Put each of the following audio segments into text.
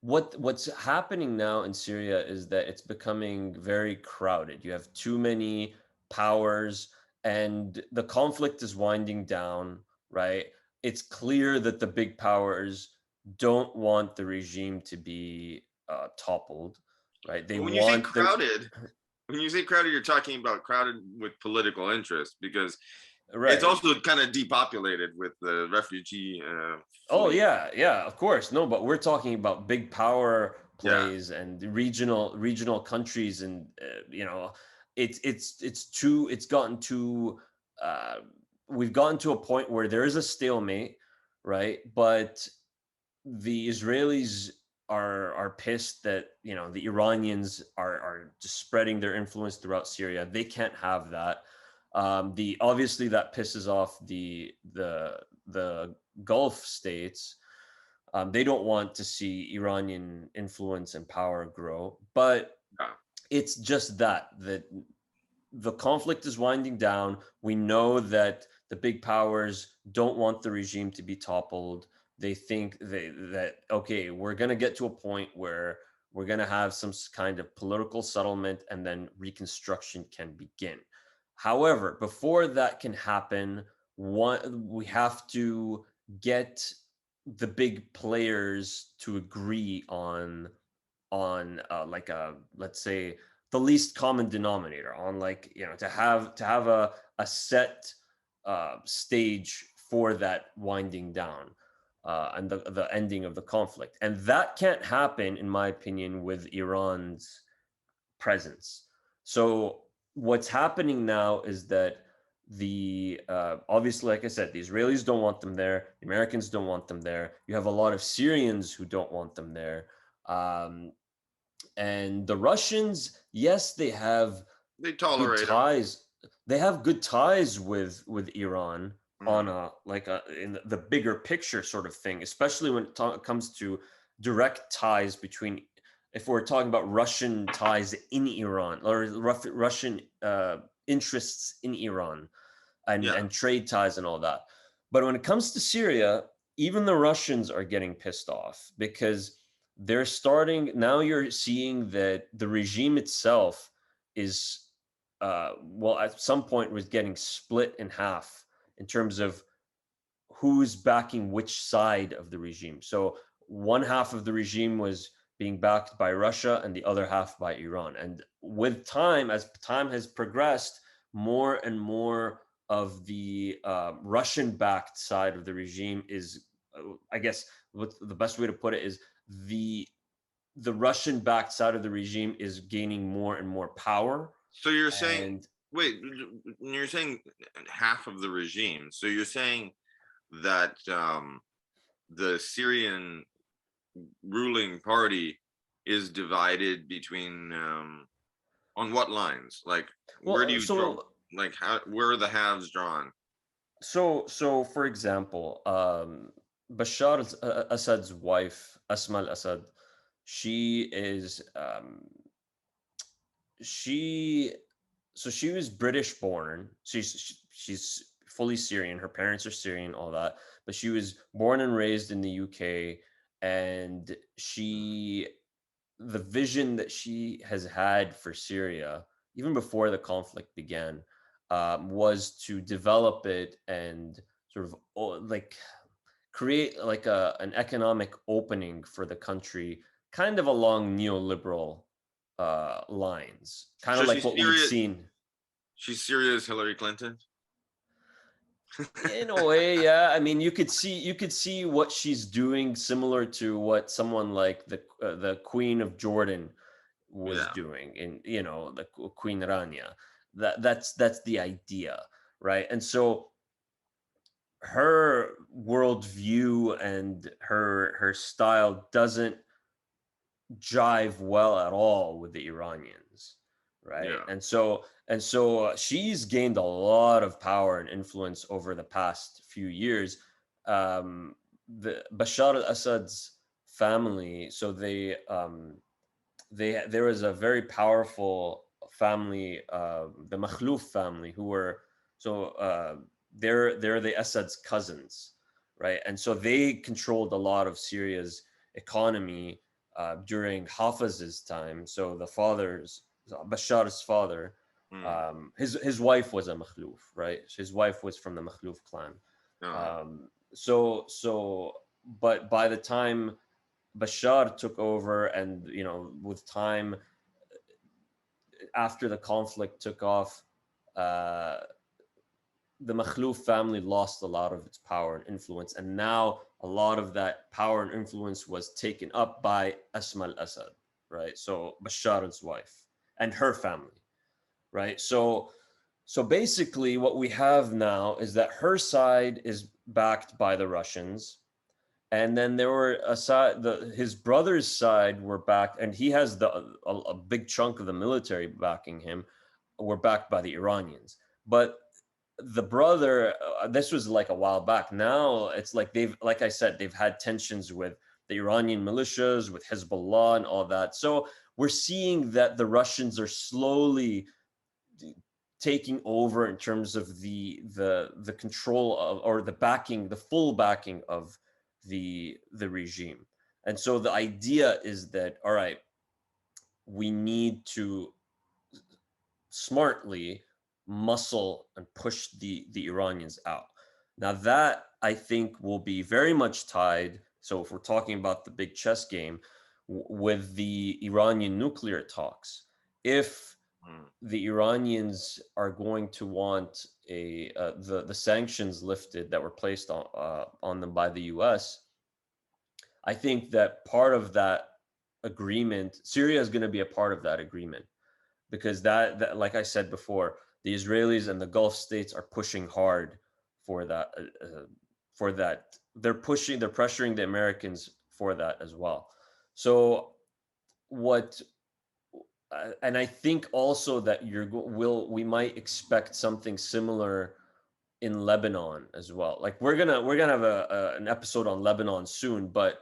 what's happening now in Syria is that it's becoming very crowded. You have too many powers, and the conflict is winding down, right? It's clear that the big powers don't want the regime to be toppled, right? They When you say want the crowded, when you say crowded, you're talking about crowded with political interest, because it's right. also kind of depopulated with the refugee Oh fleet. yeah, yeah, of course. No, but we're talking about big power Yeah. plays and regional countries, and it's gotten too uh, we've gotten to a point where there is a stalemate, right? But the Israelis are pissed that the Iranians are just spreading their influence throughout Syria. They can't have that. The obviously that pisses off the Gulf states. They don't want to see Iranian influence and power grow, but Yeah. it's just that the conflict is winding down. We know that the big powers don't want the regime to be toppled. They think that okay, we're going to get to a point where we're going to have some kind of political settlement and then reconstruction can begin. However, before that can happen, we have to get the big players to agree on like a, let's say, the least common denominator, on like to have a set stage for that winding down and the ending of the conflict, and that can't happen in my opinion with Iran's presence. So what's happening now is that the obviously, like I said, the Israelis don't want them there, the Americans don't want them there, you have a lot of Syrians who don't want them there. And the Russians, yes, they have They good tolerate them. ties. They have good ties with Iran on Mm. a like a in the bigger picture sort of thing, especially when it comes to direct ties between. If we're talking about Russian ties in Iran or Russian interests in Iran Yeah. and trade ties and all that. But when it comes to Syria, even the Russians are getting pissed off because they're starting now. You're seeing that the regime itself is, well, at some point was getting split in half in terms of who's backing which side of the regime. So one half of the regime was being backed by Russia and the other half by Iran. And with time, as time has progressed, more and more of the Russian-backed side of the regime is, I guess, what the best way to put it is the the Russian-backed side of the regime is gaining more and more power, So you're saying, and wait, you're saying half of the regime. So you're saying that the Syrian ruling party is divided between on what lines? Like, where do well, you draw? so Like, how? Where are the halves drawn? So, for example, Bashar Assad's wife, Asma al-Assad, she is she so she was British born. She's fully Syrian. Her parents are Syrian, all that. But she was born and raised in the UK, and the vision that she has had for Syria, even before the conflict began, was to develop it and sort of like create like an economic opening for the country, kind of along neoliberal lines, kind So of like what we've seen. she's Syria's Hillary Clinton. In a way, yeah. I mean, you could see what she's doing, similar to what someone like the Queen of Jordan was Yeah. doing in the Queen Rania. That's the idea, right? And so her worldview and her style doesn't jive well at all with the Iranians, right? Yeah. And so she's gained a lot of power and influence over the past few years. The Bashar al-Assad's family, so there was a very powerful family, the Makhlouf family, who were so they're the Assad's cousins, right? And so they controlled a lot of Syria's economy during Hafez's time. So the father's Bashar's father, Mm. his wife was a Makhluf, right? His wife was from the Makhluf clan. Uh, So but by the time Bashar took over, and with time after the conflict took off, uh, the Makhluf family lost a lot of its power and influence, and now a lot of that power and influence was taken up by Asma al-Assad, right? So Bashar's wife and her family, right? So basically, what we have now is that her side is backed by the Russians, and then there were a side, his brother's side were backed, and he has a big chunk of the military backing him. Were backed by the Iranians, but the brother, this was like a while back. Now it's like like I said, they've had tensions with the Iranian militias, with Hezbollah and all that. So we're seeing that the Russians are slowly taking over in terms of the control of, or the backing, the full backing of the regime. And so the idea is that, all right, we need to smartly muscle and push the Iranians out. Now that I think will be very much tied. So if we're talking about the big chess game, with the Iranian nuclear talks, if mm, the Iranians are going to want the sanctions lifted that were placed on them by the U.S., I think that part of that agreement, Syria is going to be a part of that agreement, because that, like I said before, the Israelis and the Gulf states are pushing hard for that. For that, they're pressuring the Americans for that as well. So what and I think also that we might expect something similar in Lebanon as well. Like we're gonna have an episode on Lebanon soon, but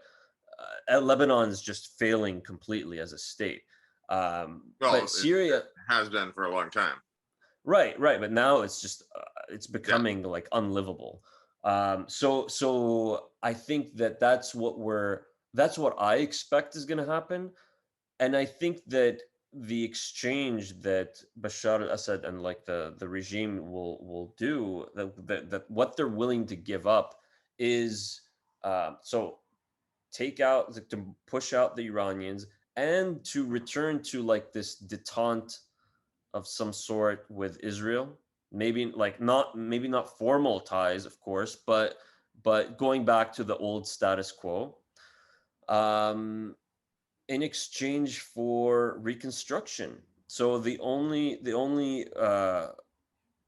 Lebanon is just failing completely as a state. But well, it Syria, has been for a long time. right, but now it's just it's Yeah. becoming like unlivable. So I think that that's what I expect is going to happen, and I think that the exchange that Bashar al-Assad and like the regime will do, that what they're willing to give up is, so take out, to push out the Iranians, and to return to like this detente of some sort with Israel. Maybe like not, maybe not formal ties, of course, but going back to the old status quo. Um, in exchange for Reconstruction. So the only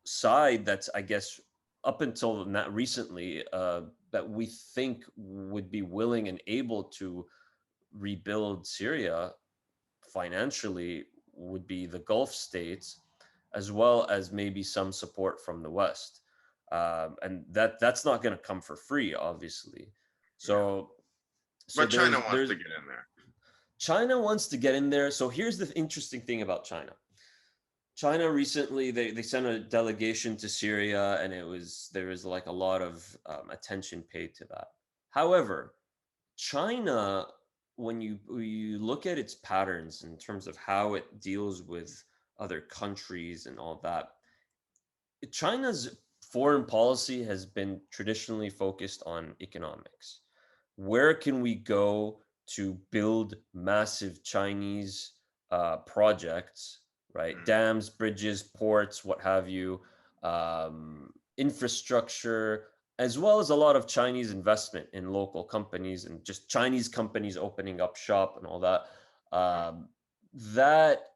side that's, I guess, up until not recently, that we think would be willing and able to rebuild Syria financially would be the Gulf states, as well as maybe some support from the West. And that's not going to come for free, obviously. Yeah. So so But China wants there's to get in there. China wants to get in there. So here's the interesting thing about China. China recently, they sent a delegation to Syria, and there was like a lot of attention paid to that. However, China, when you look at its patterns in terms of how it deals with other countries and all that, China's foreign policy has been traditionally focused on economics. Where can we go to build massive Chinese projects, right? Mm, Dams, bridges, ports, what have you, infrastructure, as well as a lot of Chinese investment in local companies and just Chinese companies opening up shop and all that. mm, That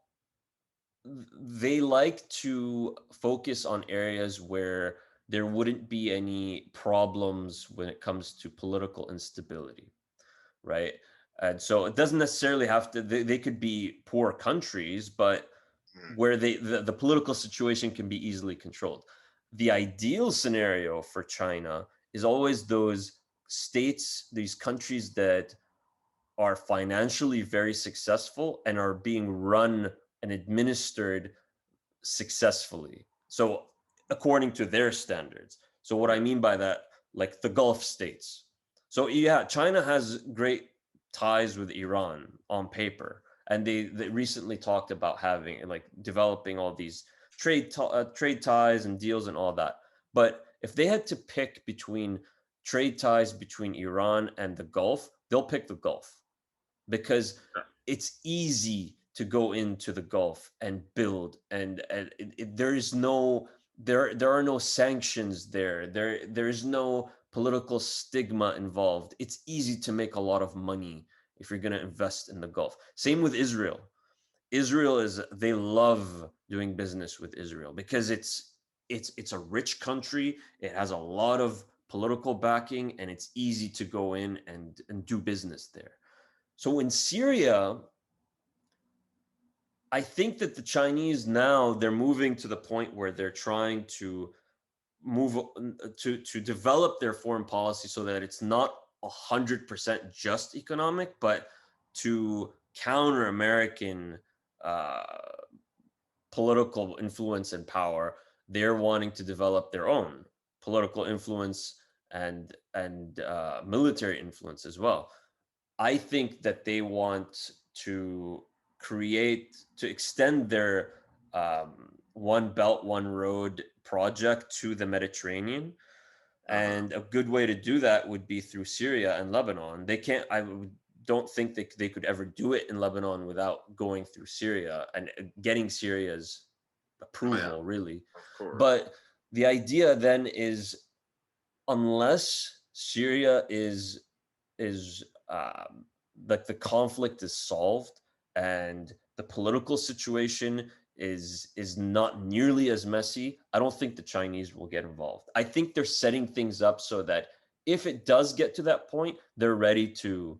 they like to focus on areas where there wouldn't be any problems when it comes to political instability, right? And so it doesn't necessarily have to, they could be poor countries, but mm. where the political situation can be easily controlled. The ideal scenario for China is always those states, these countries that are financially very successful and are being run and administered successfully. So according to their standards. So what I Yeah. mean by that, like the Gulf states. So yeah, China has great ties with Iran on paper, and they recently talked about having like developing all these trade ties and deals and all that. But if they had to pick between trade ties between Iran and the Gulf, they'll pick the Gulf because it's easy to go into the Gulf and build, and there is no there are no sanctions there. There is no political stigma involved. It's easy to make a lot of money if you're going to invest in the Gulf. Same with Israel. Israel is they love doing business with Israel because it's a rich country. It has a lot of political backing and it's easy to go in and do business there. So in Syria, I think that the Chinese now they're moving to the point where they're trying to move to develop their foreign policy so that it's not 100% just economic, but to counter American uh, political influence and power. They're wanting to develop their own political influence and military influence as well. I think that they want to extend their One Belt, One Road project to the Mediterranean. Uh-huh. And a good way to do that would be through Syria and Lebanon. They can't, don't think they could ever do it in Lebanon without going through Syria and getting Syria's Oh yeah, approval, really. of course. But the idea then is unless Syria is like the conflict is solved and the political situation is not nearly as messy, I don't think the Chinese will get involved. I think they're setting things up so that if it does get to that point, they're ready to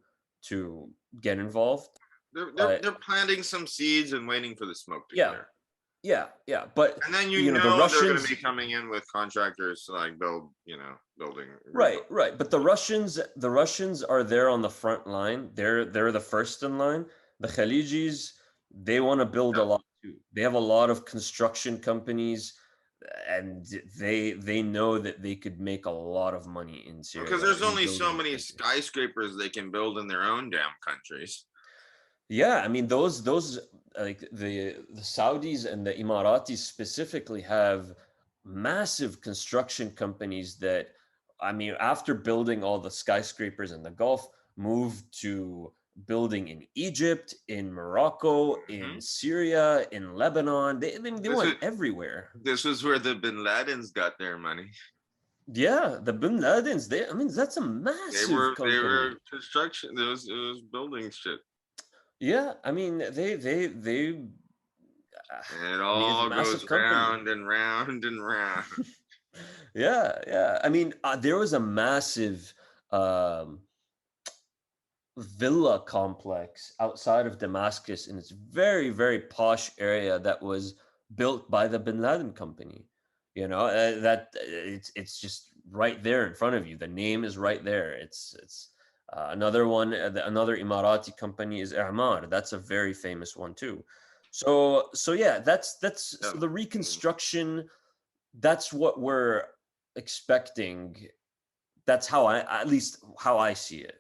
get involved. They're But they're planting some seeds and waiting for the smoke to yeah, clear. yeah. But And then you know, the they're going to be Russians. coming in with contractors to like build, building, Right, rebuild. right. But the Russians are there on the front line. They're the first in line. The Khalijis, they want to build a Yeah. lot too. They have a lot of construction companies, and they know that they could make a lot of money in Because Syria there's in only so building the many country. skyscrapers they can build in their own damn countries. Yeah, I mean those like the Saudis and the Emiratis specifically have massive construction companies that I mean after building all the skyscrapers in the Gulf moved to building in Egypt, in Morocco, in Hmm. Syria, in Lebanon. They This went is everywhere. this is where the Bin Ladens got their money. Yeah, the Bin Ladens, I mean that's a They massive were they were company. construction. It was building shit, Yeah, I mean they and it I mean it's a all massive goes company. round and round and round. Yeah, yeah. I mean, there was a massive um, villa complex outside of Damascus in its very, very posh area that was built by the Bin Laden company. You know, it's just right there in front of you. The name is right there. It's another one. Another Emirati company is A'mar. That's a very famous one too. So yeah, that's Yeah. so the reconstruction. That's what we're expecting. That's how I, at least how I see it.